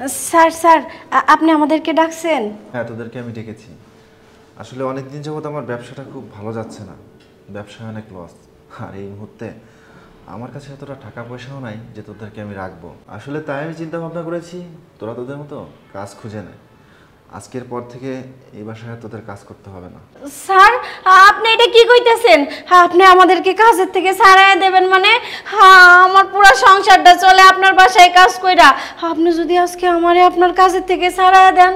Sir sir আপনি আমাদেরকে ডাকছেন? হ্যাঁ, তোদেরকে আমি ডেকেছি। আসলে অনেকদিন যাবত আমার ব্যবসাটা খুব ভালো যাচ্ছে না, ব্যবসায় অনেক লস। আর এই মুহূর্তে আমার কাছে এতটা টাকা পয়সাও নাই যে তোদেরকে আমি রাখবো। আসলে তাই আমি চিন্তা ভাবনা করেছি তোরা তোদের মতো কাজ খুঁজে নে। আজকের পর থেকে এই বাসায় তোদের কাজ করতে হবে না। স্যার আপনি এটা কি কইতেছেন? আপনি আমাদেরকে কাজের থেকে ছাড়াই দেবেন মানে? আমার পুরো সংসারটা চলে আপনার বাসায় কাজ কইরা। আপনি যদি আজকে আমারে আপনার কাজের থেকে ছাড়াই দেন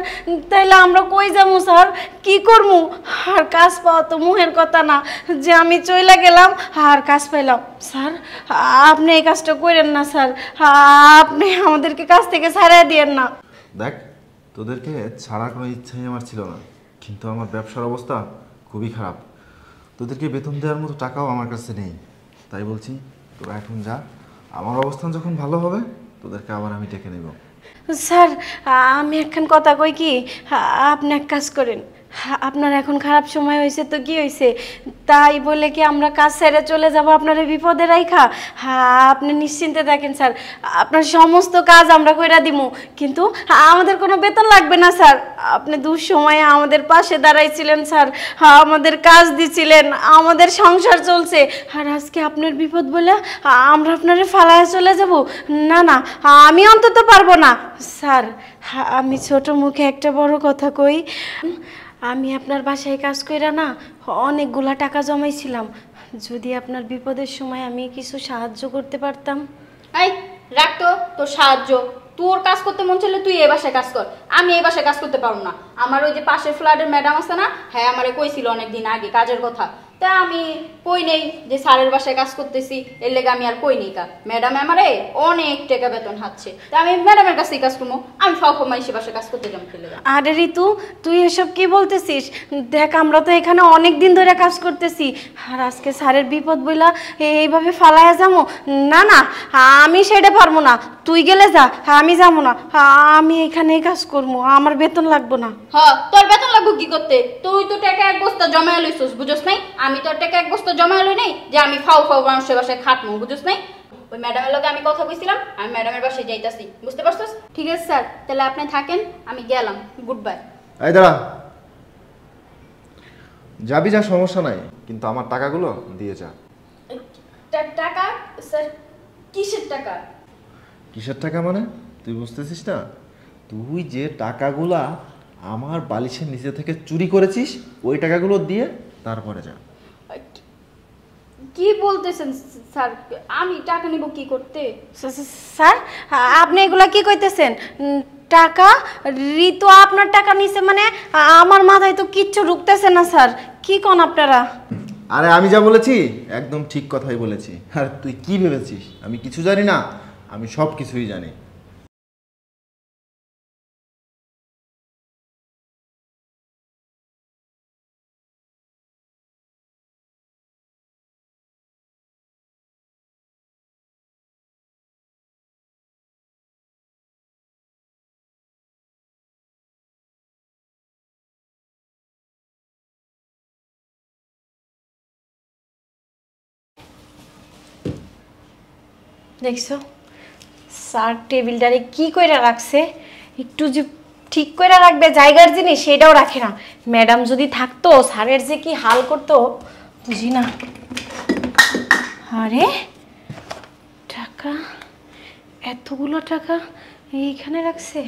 তাইলে আমরা কই যাবো স্যার? কি করবো? আর কাজ পাওয়া তো মুহের কথা না যে আমি চইলা গেলাম আর কাজ পাইলাম। স্যার আপনি এই কাজটা করেন না স্যার, আপনি আমাদেরকে কাজ থেকে ছাড়াই দিয়েন না। দেখ, তোদেরকে ছাড়ার কোনো ইচ্ছাই আমার ছিল না, কিন্তু আমার ব্যবসার অবস্থা খুবই খারাপ। তোদেরকে বেতন দেওয়ার মতো টাকাও আমার কাছে নেই। তাই বলছি তোরা এখন যা, আমার অবস্থান যখন ভালো হবে তোদেরকে আবার আমি ডেকে নেব। স্যার আমি একখান কথা কই কি, আপনি এক কাজ করেন, আপনার এখন খারাপ সময় হয়েছে তো কি হয়েছে, তাই বলে কি আমরা কাজ ছেড়ে চলে যাব আপনার বিপদে রাইখা? আপনি নিশ্চিন্তে থাকেন স্যার, আপনার সমস্ত কাজ আমরা কইরা দিমু, কিন্তু আমাদের কোনো বেতন লাগবে না স্যার। আপনি দুঃসময়ে আমাদের পাশে দাঁড়াইছিলেন স্যার, আমাদের কাজ দিছিলেন, আমাদের সংসার চলছে, আর আজকে আপনার বিপদ বলে আমরা আপনারে ফালায় চলে যাব? না না, আমি অন্তত পারবো না স্যার। আমি ছোট মুখে একটা বড় কথা কই, আমি আপনার বাসায় কাজ কইরা না অনেকগুলা টাকা জমাইছিলাম, যদি আপনার বিপদের সময় আমি কিছু সাহায্য করতে পারতাম। এই রাখ তো তোর সাহায্য, তোর কাজ করতে মন চাইলে তুই এই বাসায় কাজ কর, আমি এই বাসায় কাজ করতে পারবো না। আমার ওই যে পাশের ফ্ল্যাটের ম্যাডাম আছে না, হ্যাঁ আমারে কইছিল অনেকদিন আগে কাজের কথা, তা আমি কই নেই যে স্যারের বাসায় কাজ করতেছি, এর লেগে আমি আর কই নেই। ম্যাডাম আমারে অনেক টাকা বেতন হাচ্ছে, তা আমি ম্যাডামের কাছেই কাজ করবো, আমি সবসময় সে বাসায় কাজ করতে যাবো খেলে। আরে ঋতু, তুই এসব কি বলতেছিস? দেখ আমরা তো এখানে অনেক দিন ধরে কাজ করতেছি, আর আজকে স্যারের বিপদ বইলা এইভাবে ফালাইয়া যাবো? না না, আমি সেটা পারবো না, তুই গেলে যা, আমি যাবো না, আমি এখানেই কাজ করবো, আমার বেতন লাগবো না। হ্যাঁ তোর বেতন লাগবো কি করতে? তুই তো টাকা এক বস্তা জমা লইছিস, বুঝছ নাই? আমি তোর টাকা এক বস্তা জমা লই নাই যে আমি ফাও ফাও মানুষের বাসায় খাটমু, বুঝছ নাই? ওই ম্যাডামের লগে আমি কথা কইছিলাম, আমি ম্যাডামের বাসায় যাইতাছি, বুঝতে পারছস? ঠিক আছে স্যার, তাহলে আপনি থাকেন, আমি গেলাম, গুড বাই। এই দাঁড়া, যাবি যা, সমস্যা নাই, কিন্তু আমার টাকাগুলো দিয়ে যা। টাকা স্যার? কিসের টাকা? কিসের টাকা মানে তুই বুঝতেছিস না? তুই যে টাকাগুলা আমার বালিশের নিচে থেকে চুরি করেছিস ওই টাকাগুলো দিয়ে তারপরে যা। কি বলতেছেন স্যার? আমি টাকা নিব কি করতে? স্যার আপনি এগুলা কি কইতেছেন? টাকা? ঋতু আপনার টাকা নিছে মানে? আমার মাথায় তো কিচ্ছু ঢুকতেছে না স্যার, কি কোন আপনারা? আরে আমি যা বলেছি একদম ঠিক কথাই বলেছি। আর তুই কি ভেবেছিস আমি কিছু জানি না? আমি সব কিছুই জানি। দেখছো স্যার টেবিলটারে কি কইরা রাখছে, একটু যে ঠিক কইরা রাখবে জায়গার জিনিস সেটাও রাখে না। ম্যাডাম যদি থাকতো স্যারের যে কি হাল করতো বুঝি না। আরে টাকা, এতগুলো টাকা এইখানে রাখছে।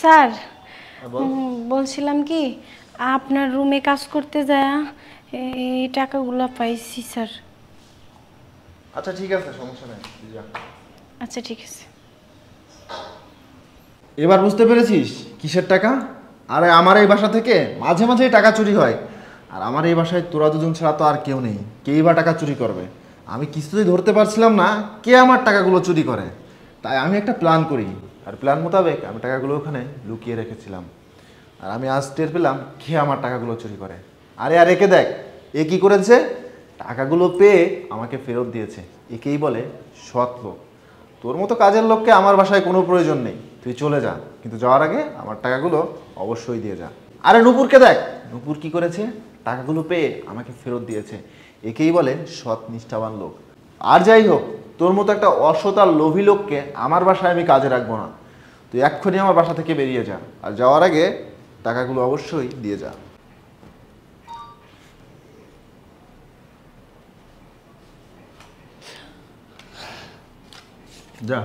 স্যার বলছিলাম কি, আপনার রুমে কাজ করতে যায় এই টাকাগুলো পাইছি স্যার। আচ্ছা ঠিক আছে, সমস্যা নাই, যা। আচ্ছা ঠিক আছে। এবার বুঝতে পেরেছিস কিসের টাকা? আরে আমার এই বাসা থেকে মাঝে মাঝে টাকা চুরি হয়, আর আমার এই বাসায় তোরা দুজন ছাড়া তো আর কেউ নেই, কেই বা টাকা চুরি করবে? আমি কিছুতেই ধরতে পারছিলাম না কে আমার টাকাগুলো চুরি করে, তাই আমি একটা প্ল্যান করি, আর প্ল্যান মোতাবেক আমি টাকাগুলো ওখানে লুকিয়ে রেখেছিলাম, আর আমি আজ টের পেলাম কে আমার টাকাগুলো চুরি করে। আরে আর একে দেখ, এ কি করেছে, টাকাগুলো পেয়ে আমাকে ফেরত দিয়েছে, একেই বলে সৎ লোক। তোর মতো কাজের লোককে আমার বাসায় কোনো প্রয়োজন নেই, তুই চলে যা, কিন্তু যাওয়ার আগে আমার টাকাগুলো অবশ্যই দিয়ে যা। আরে নূপুরকে দেখ, নূপুর কি করেছে, টাকাগুলো পেয়ে আমাকে ফেরত দিয়েছে। একেই বলে সৎ নিষ্ঠাবান লোক। আর যাই হোক, তোর মতো একটা অসৎ আর লোভী লোককে আমার বাসায় আমি কাজে রাখবো না। তুই এক্ষুনি আমার বাসা থেকে বেরিয়ে যা, আর যাওয়ার আগে টাকাগুলো অবশ্যই দিয়ে যা। যা,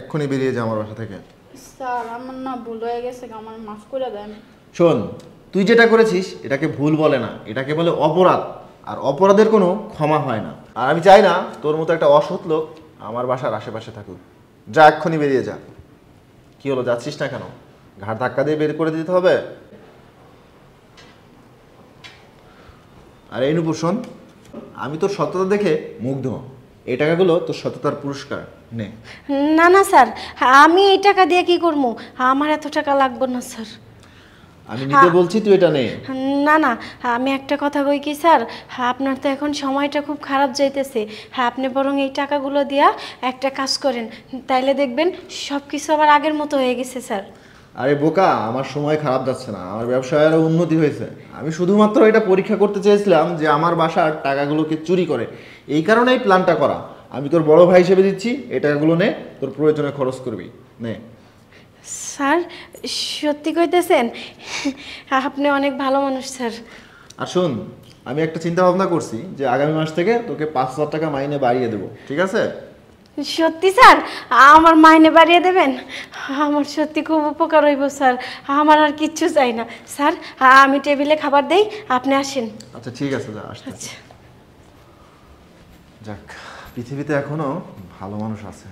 এক্ষুনি বেরিয়ে যা আমার বাসা থেকে। স্যার আমার না ভুল হয়ে গেছে, আমার মাফ করে দেন। শোন, তুই যেটা করেছিস এটাকে ভুল বলে না, এটাকে বলে অপরাধ, আর অপরাধের কোনো ক্ষমা হয় না। আর আমি চাই না তোর মতো একটা অসৎ লোক আমার বাসার আশেপাশে থাকুক। যা, এক্ষুনি বেরিয়ে যা। কি হলো, যাচ্ছিস না কেন? ঘাড় ধাক্কা দিয়ে বের করে দিতে হবে? আর এই নূপুর শোন, আমি তোর সততা দেখে মুগ্ধ। এই টাকাগুলো তোর সততার পুরস্কার, নে। না না স্যার, আমি এই টাকা দিয়ে কি করবো? আমার এত টাকা লাগবে না স্যার। আমি নিতে বলছি, তুই এটা নে। না না, আমি একটা কথা কই কি স্যার, আপনার তো এখন সময়টা খুব খারাপ যাইতেছে। আপনি বরং এই টাকাগুলো দিয়া একটা কাজ করেন, তাইলে দেখবেন সব কিছু আবার আগের মতো হয়ে গেছে স্যার। আরে বোকা, আমার সময় খারাপ যাচ্ছে না, আমার ব্যবসায় আরও উন্নতি হয়েছে। আমি শুধুমাত্র এটা পরীক্ষা করতে চেয়েছিলাম যে আমার বাসার টাকাগুলোকে চুরি করে, এই কারণেই প্ল্যানটা করা। আমি তোর বড় ভাই হিসেবে দিচ্ছি, এই টাকাগুলো নে, তোর প্রয়োজনে খরচ করবি, নে। স্যার সত্যি কইতেছেন? আপনি অনেক ভালো মানুষ স্যার। আর শোন, আমি একটা চিন্তা ভাবনা করছি যে আগামী মাস থেকে তোকে 5,000 টাকা মাইনে বাড়িয়ে দেবো, ঠিক আছে? সত্যি স্যার? আমার মাইনে বাড়িয়ে দেবেন? আমার সত্যি খুব উপকার হইব স্যার, আমার আর কিচ্ছু চাই না স্যার। আমি টেবিলে খাবার দেই, আপনি আসেন। আচ্ছা ঠিক আছে, যা, আসতে। আচ্ছা। যাক, পৃথিবীতে এখনো ভালো মানুষ আছে।